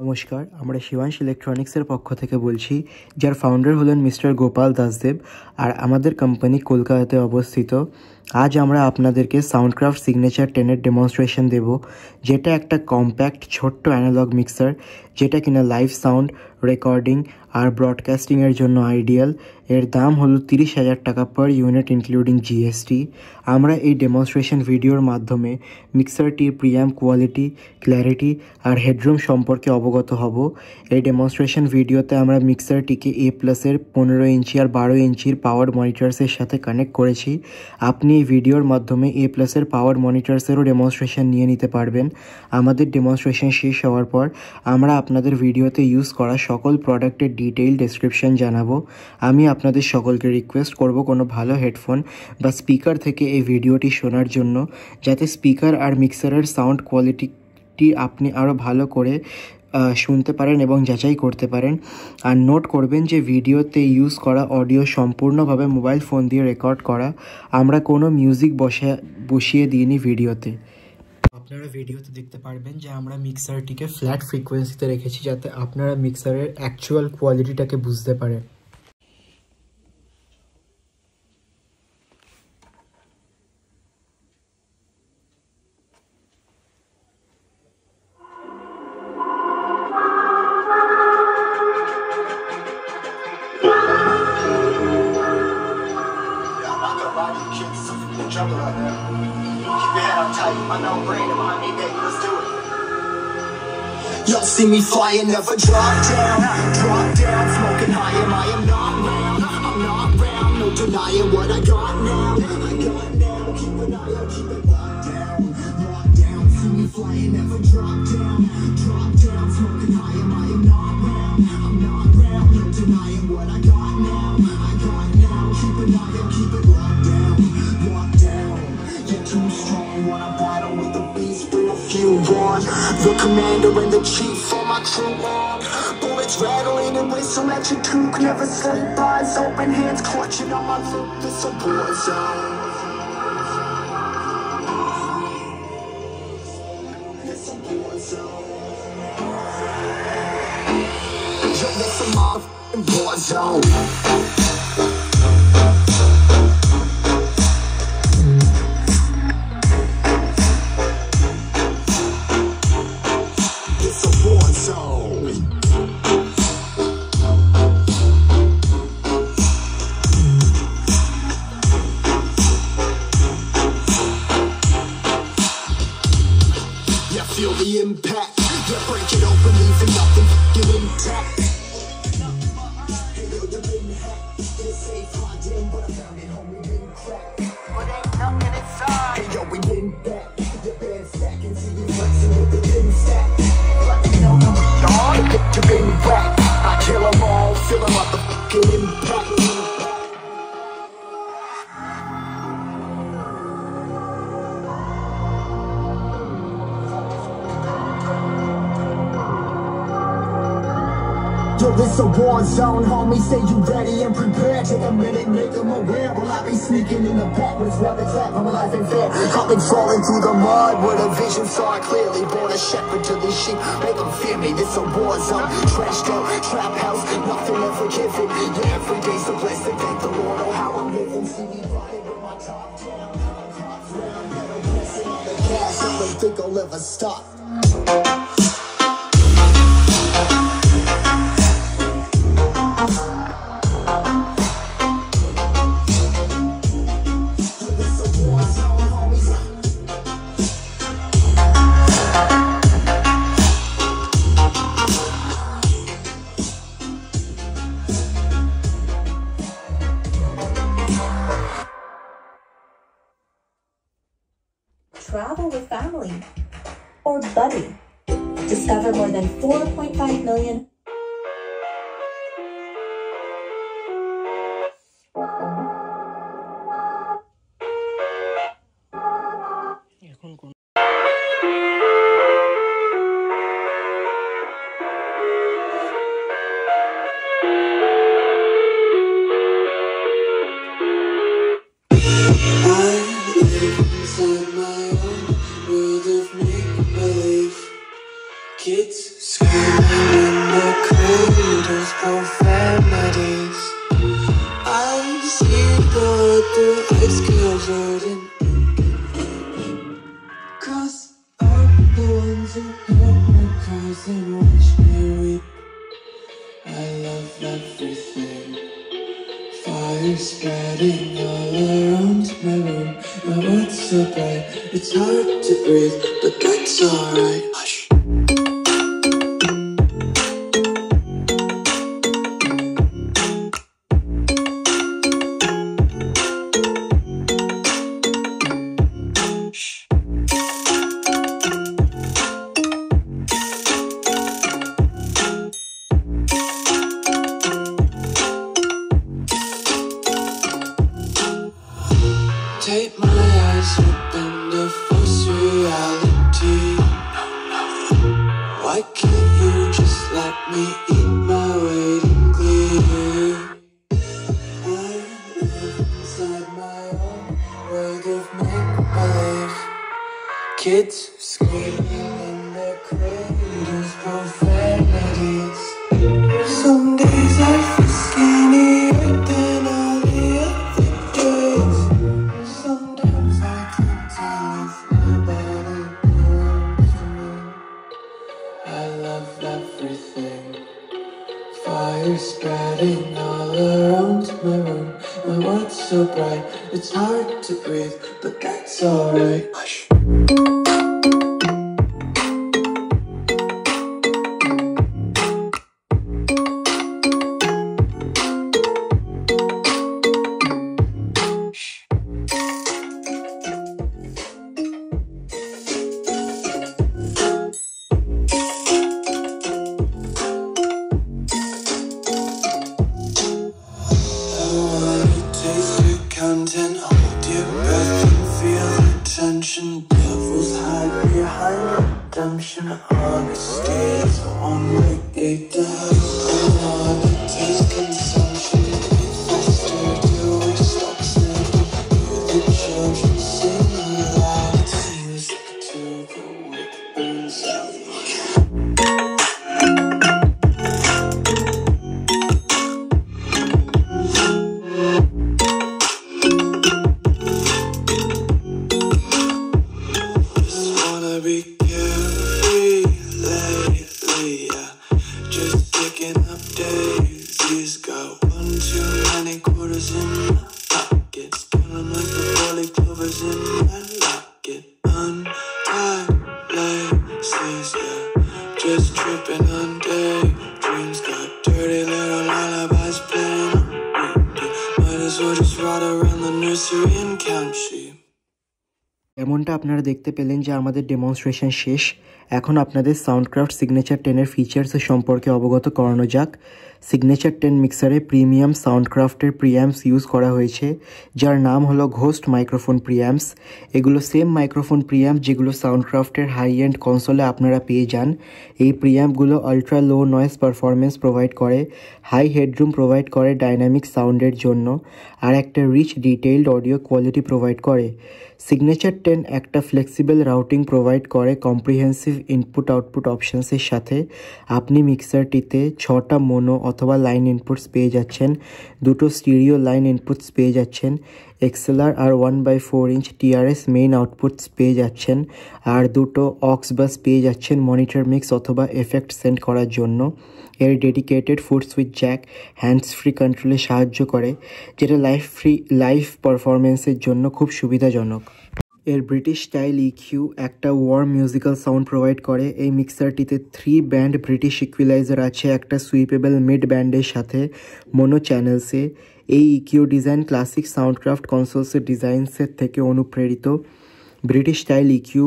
নমস্কার, আমরা শিবাংশ ইলেকট্রনিক্সের পক্ষ থেকে বলছি, যার ফাউন্ডার হলেন মিস্টার গোপাল দাসদেব, আর আমাদের কোম্পানি কলকাতাতে অবস্থিত। আজ আমরা আপনাদেরকে সাউন্ডক্রাফট সিগনেচার 10-এর ডেমনস্ট্রেশন দেব, যেটা একটা কম্প্যাক্ট ছোট্ট অ্যানালগ মিক্সার, যেটা কিনা লাইভ সাউন্ড রেকর্ডিং আর ব্রডকাস্টিংয়ের জন্য আইডিয়াল। এর দাম হলো 30,000 টাকা পার ইউনিট ইনক্লুডিং জিএসটি। আমরা এই ডেমনস্ট্রেশন ভিডিওর মাধ্যমে মিক্সারটির প্রিয়াম কোয়ালিটি, ক্ল্যারিটি আর হেডরুম সম্পর্কে অবগত হব। এই ডেমনস্ট্রেশন ভিডিওতে আমরা মিক্সারটিকে A+-এর 15 ইঞ্চি আর 12 ইঞ্চির পাওয়ার মনিটরসের সাথে কানেক্ট করেছি। আপনি এই ভিডিওর মাধ্যমে A+-এর পাওয়ার মনিটরসেরও ডেমনস্ট্রেশন নিয়ে নিতে পারবেন। আমাদের ডেমনস্ট্রেশন শেষ হওয়ার পর আমরা আপনাদের ভিডিওতে ইউজ করা সকল প্রোডাক্টের ডিটেইল ডেসক্রিপশন জানাবো। আমি আপনাদের সকলকে রিকোয়েস্ট করব কোনো ভালো হেডফোন বা স্পিকার থেকে এই ভিডিওটি শোনার জন্য, যাতে স্পিকার আর মিক্সারের সাউন্ড কোয়ালিটি আপনি আরও ভালো করে শুনতে পারেন এবং যাচাই করতে পারেন। আর নোট করবেন যে ভিডিওতে ইউজ করা অডিও সম্পূর্ণভাবে মোবাইল ফোন দিয়ে রেকর্ড করা, আমরা কোনো মিউজিক বসিয়ে দিইনি ভিডিওতে। আপনারা ভিডিওতে দেখতে পারবেন যে আমরা মিক্সারটিকে ফ্ল্যাট ফ্রিকোয়েন্সিতে রেখেছি, যাতে আপনারা মিক্সারের অ্যাকচুয়াল কোয়ালিটিটাকে বুঝতে পারেন। Keep your head up tight, my no brain in my knee, baby, let's do it. Y'all see me flying, never drop down, smoking high, I am not round, I'm not round, no denying what I got now, keep an eye out, keep it locked down, see me flying, never drop down, smoking high, I am not round, I'm not round, no denying what I got now, keep an eye out, keep it locked down, you're too strong, wanna battle with the beast, bring a few on, the commander and the chief for my true arm, bullets rattling and whistle at your toque, never sleep, eyes open, hands clutching on my loop, this a war zone. This a war zone. Yo, this a motherfucking war zone. Feel the impact, yeah, break it open, leaving nothing f***ing intact. Hey, yo, you been hacked, it's safe, locked in, but I found it, homie, been cracked. But ain't nothing inside. Hey, yo, we been back, the band stacking, see you flexing with the pin stack. Let me know how we are, you been back. I kill them all, feeling like the f***ing impact. Yo, this a war zone, homie, say you ready and prepared. Take a minute, make them aware. Will I be sneaking in the back, but it's rather clap, I'm alive and fair. Caught me falling through the mud, where the vision saw it clearly. Born a shepherd to these sheep, make them fear me. This a war zone, trashed out, trap house, nothing ever given. Yeah, every day's a blessing, thank the Lord, oh how I'm living. See me riding with my top down, pedal pressing on the gas, I don't think I'll ever stop. Travel with family or buddy. Discover more than 4.5 million. Kids scream. creators, profanities. I see the ice cubes hurting. Cause I'm the ones who help my cousin watch me weep. I love everything. Fire spreading all around my room. My world's so bright, it's hard to breathe, but that's alright. Hush. Take my eyes open to false reality. Why can't you just let me eat my weight in glee? I live inside my own world of make-believe. Kids screaming in their cradles, profanities. Some days I feel skinnier than all the other days. Sometimes I can't tell if my body belongs to me. I love everything. Fire spreading all around my room. My world's so bright, it's hard to breathe, but that's alright. Hush. Taste your content, hold your breath and feel the tension. Devils hide behind redemption. Honesty is a one-way gate to hell. I wanna taste consumption. Faster to waste oxygen. Hear the children sing aloud. Music to the wick burns out. Be carefree lately, yeah. Just picking up daisies. Got one too many quarters in my pocket. Smelling like the four-leaf clovers in my locket. Untied laces, yeah. Just tripping on daydreams. Got dirty little lullabies playing on repeat. Might as well just ride around the nursery and count sheep. এমনটা আপনারা দেখতে পেলেন যে আমাদের demonstration শেষ। এখন আপনাদের সাউন্ডক্রাফট signature 10-এর features সম্পর্কে অবগত করানো যাক। সিগনেচার 10 মিক্সারে প্রিমিয়াম সাউন্ডক্রাফটের প্রিঅ্যাম্পস ইউজ করা হয়েছে, যার নাম হলো ঘোস্ট মাইক্রোফোন প্রিঅ্যাম্পস। এগুলো সেম মাইক্রোফোন প্রিঅ্যাম্প যেগুলো সাউন্ডক্রাফটের হাই এন্ড কনসোলে আপনারা পেয়ে যান। এই প্রিঅ্যাম্পগুলো ultra low noise performance provide করে, হাই হেডরুম প্রোভাইড করে ডাইনামিক সাউন্ডের জন্য, আর একটা rich detailed audio quality provide করে। সিগনেচার 10 একটা ফ্লেক্সিবল রাউটিং প্রোভাইড করে কম্প্রিহেন্সিভ ইনপুট আউটপুট অপশানসের সাথে। আপনি মিক্সারটিতে 6টা মোনো অথবা লাইন ইনপুটস পেয়ে যাচ্ছেন, 2টো স্টিরিও লাইন ইনপুটস পেয়ে যাচ্ছেন, এক্সএলআর আর 1/4 ইঞ্চ টিআরএস মেইন আউটপুটস পেয়ে যাচ্ছেন, আর 2টো অক্স বাস পেয়ে যাচ্ছেন মনিটর মিক্স অথবা এফেক্ট সেন্ড করার জন্য। এর dedicated foot switch Jack hands free কন্ট্রোলে সাহায্য করে, যেটা লাইভ পারফরমেন্সের জন্য খুব সুবিধাজনক। এর ব্রিটিশ স্টাইল ইকিউ একটা ওয়ার্ম মিউজিক্যাল সাউন্ড প্রোভাইড করে। এই মিক্সারটিতে 3 ব্যান্ড ব্রিটিশ ইকুয়ালাইজার আছে, একটা সুইপেবল মিড ব্যান্ডের সাথে মোনো চ্যানেলসে। এই ইকিউ ডিজাইন ক্লাসিক সাউন্ডক্রাফট কনসোলসের ডিজাইনসের থেকে অনুপ্রেরিত। ব্রিটিশ স্টাইল ইকিউ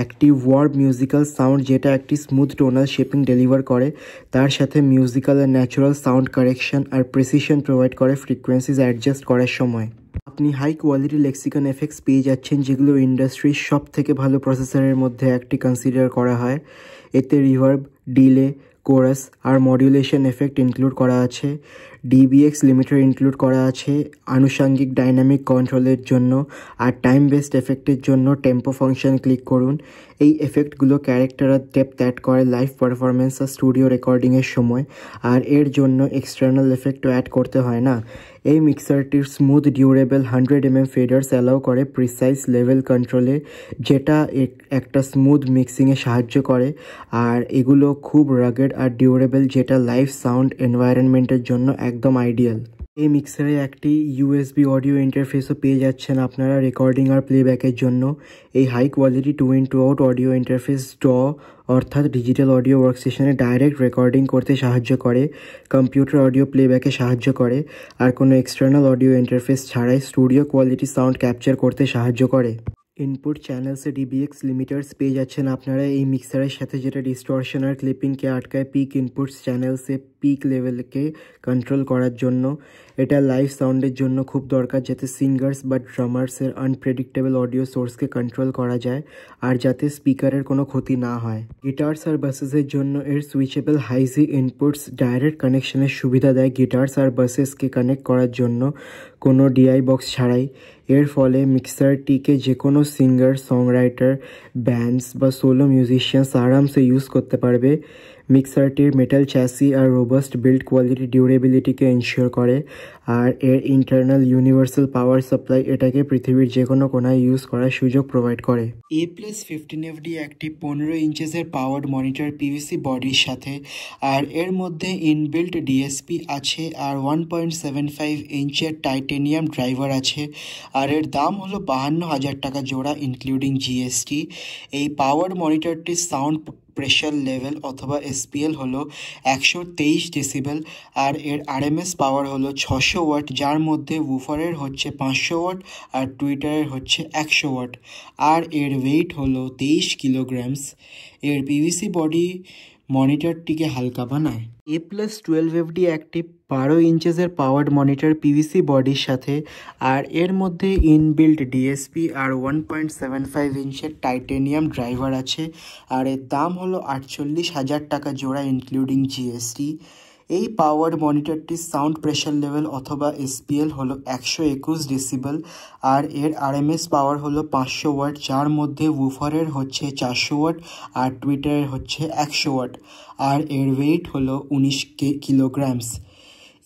একটি ওয়ার্ম মিউজিক্যাল সাউন্ড যেটা একটি স্মুথ টোনাল শেপিং ডেলিভার করে, তার সাথে মিউজিক্যাল আর ন্যাচারাল সাউন্ড কারেকশন আর প্রেসিশন প্রোভাইড করে ফ্রিকোয়েন্সিজ অ্যাডজাস্ট করার সময়। আপনি হাই কোয়ালিটি লেক্সিকন এফেক্টস পেয়ে যাচ্ছেন, যেগুলো ইন্ডাস্ট্রির সব থেকে ভালো প্রসেসরের মধ্যে একটি কনসিডার করা হয়। এতে রিভার্ব, ডিলে, কোরাস আর মডিউলেশন এফেক্ট ইনক্লুড করা আছে, ডিবিএক্স লিমিটার ইনক্লুড করা আছে আনুষঙ্গিক ডাইনামিক কন্ট্রোলের জন্য, আর টাইম বেসড এফেক্টের জন্য টেম্পো ফাংশন ক্লিক করুন। এই এফেক্টগুলো ক্যারেক্টার আর ডেপথ অ্যাড করে লাইভ পারফরমেন্স আর স্টুডিও রেকর্ডিংয়ের সময়, আর এর জন্য এক্সটার্নাল এফেক্টও অ্যাড করতে হয় না। এই মিক্সারটির স্মুথ ডিউরেবল 100mm ফেডার্স অ্যালাউ করে প্রিসাইজ লেভেল কন্ট্রোলে, যেটা একটা স্মুথ মিক্সিংয়ে সাহায্য করে, আর এগুলো খুব রাগেড আর ডিউরেবল, যেটা লাইভ সাউন্ড এনভায়রনমেন্টের জন্য একদম আইডিয়াল। এই মিক্সারে একটি ইউএসবি অডিও ইন্টারফেসও পেয়ে যাচ্ছেন আপনারা রেকর্ডিং আর প্লেব্যাকের জন্য। এই high quality 2-in-2 out audio interface অর্থাৎ ডিজিটাল অডিও ওয়ার্কস্টেশনে ডাইরেক্ট রেকর্ডিং করতে সাহায্য করে, কম্পিউটার অডিও প্লেব্যাকে সাহায্য করে, আর কোনো এক্সটার্নাল অডিও ইন্টারফেস ছাড়াই স্টুডিও কোয়ালিটি সাউন্ড ক্যাপচার করতে সাহায্য করে। ইনপুট চ্যানেলসে ডিবিএক্স লিমিটার্স পেয়ে যাচ্ছেন আপনারা এই মিক্সারের সাথে, যেটা ডিস্টরশন আর ক্লিপিংকে আটকায় পিক ইনপুটস চ্যানেলসে পিক লেভেলকে কন্ট্রোল করার জন্য। এটা লাইভ সাউন্ডের জন্য খুব দরকার, যাতে সিঙ্গার্স বা ড্রামার্সের আনপ্রেডিক্টেবল অডিও সোর্সকে কন্ট্রোল করা যায় আর যাতে স্পিকারের কোনো ক্ষতি না হয়। গিটার্স আর বাসেসের জন্য এর সুইচেবল হাইজি ইনপুটস ডাইরেক্ট কানেকশনের সুবিধা দেয় গিটার্স আর বাসেসকে কানেক্ট করার জন্য কোনো ডিআই বক্স ছাড়াই। এর ফলে মিক্সারটিকে যে কোনো সিঙ্গার, সংরাইটার, ব্যান্ডস বা সোলো মিউজিশিয়ানস আরামসে ইউজ করতে পারবে। মিক্সারটির মেটাল চ্যাসি আর রোবাস্ট বিল্ড কোয়ালিটি ডিউরেবিলিটিকে এনশিওর করে, আর এর ইন্টারনাল ইউনিভার্সাল পাওয়ার সাপ্লাই এটাকে পৃথিবীর যে কোনো কোনায় ইউজ করার সুযোগ প্রোভাইড করে। A+15FD একটি 15 ইঞ্চেসের পাওয়ার্ড মনিটর পিভিসি বডির সাথে, আর এর মধ্যে ইনবিল্ট ডিএসপি আছে, আর 1.75 ইঞ্চের টাইটেনিয়াম ড্রাইভার আছে, আর এর দাম হলো 52,000 টাকা জোড়া ইনক্লুডিং জিএসটি। এই পাওয়ার্ড মনিটরটির সাউন্ড প্রেশার লেভেল অথবা এসপিএল হলো 123 ডেসিবেল, আর এর আরএমএস পাওয়ার হলো 600 ওয়াট, যার মধ্যে উফারের হচ্ছে 500 ওয়াট আর টুইটারের হচ্ছে 100 ওয়াট, আর এর ওয়েট হলো 23 কিলোগ্রামস। এর পিভিসি বডি মনিটরটিকে হালকা বানায়। A+12FD একটি 12 ইঞ্চেসের পাওয়ার্ড মনিটর পিভিসি বডির সাথে, আর এর মধ্যে ইনবিল্ট ডিএসপি আর 1.75 ইঞ্চের টাইটেনিয়াম ড্রাইভার আছে, আর এর দাম হলো 48,000 টাকা জোড়া ইনক্লুডিং জিএসটি। এই পাওয়ার মনিটরটির সাউন্ড প্রেশার লেভেল অথবা এসপিএল হলো 121 ডেসিবেল, আর এর আরএমএস পাওয়ার হলো 500 ওয়াট, যার মধ্যে উফারের হচ্ছে 400 ওয়াট আর টুইটারের হচ্ছে 100 ওয়াট, আর এর ওয়েট হলো 19 কিলোগ্রামস।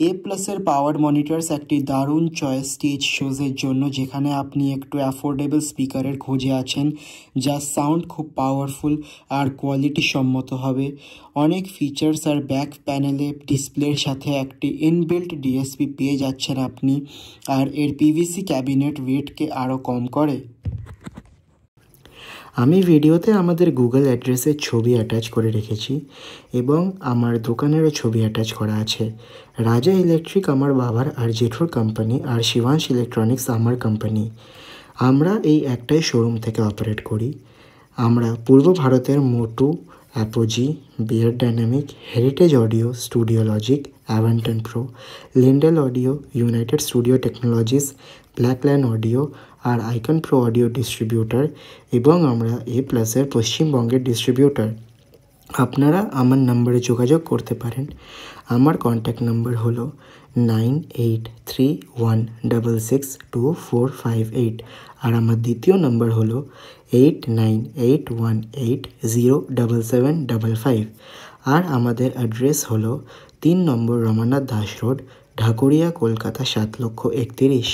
A+এর পাওয়ার মনিটরস একটি দারুণ চয়েস স্টেজ শোজের জন্য, যেখানে আপনি একটু অ্যাফোর্ডেবল স্পিকারের খোঁজে আছেন যা সাউন্ড খুব পাওয়ারফুল আর কোয়ালিটি সম্মত হবে। অনেক ফিচার্স আর ব্যাক প্যানেলে ডিসপ্লের সাথে একটি ইনবিল্ট ডিএসপি পেয়ে যাচ্ছেন আপনি, আর এর পিভিসি ক্যাবিনেট ওয়েটকে আরও কম করে। আমি ভিডিওতে আমাদের গুগল অ্যাড্রেসের ছবি অ্যাটাচ করে রেখেছি এবং আমার দোকানেরও ছবি অ্যাটাচ করা আছে। রাজা ইলেকট্রিক আমার বাবার আর জেঠুর কোম্পানি, আর শিবাংশ ইলেকট্রনিক্স আমার কোম্পানি। আমরা এই একটাই শোরুম থেকে অপারেট করি। আমরা পূর্ব ভারতের Motu, Apogee, Beyer Dynamic, Heritage Audio, Studio Logic, Avantone Pro, Lindell Audio, United Studio Technologies, Blackland Audio আর আইকন প্রো অডিও ডিস্ট্রিবিউটার, এবং আমরা A+এর পশ্চিমবঙ্গের ডিস্ট্রিবিউটার। আপনারা আমার নম্বরে যোগাযোগ করতে পারেন। আমার কন্ট্যাক্ট নাম্বার হলো 9831662458, আর আমার দ্বিতীয় নাম্বার হলো 8981807755, আর আমাদের অ্যাড্রেস হলো 3 নম্বর রমানাথ দাস রোড, ঢাকুরিয়া, কলকাতা 7,31,000।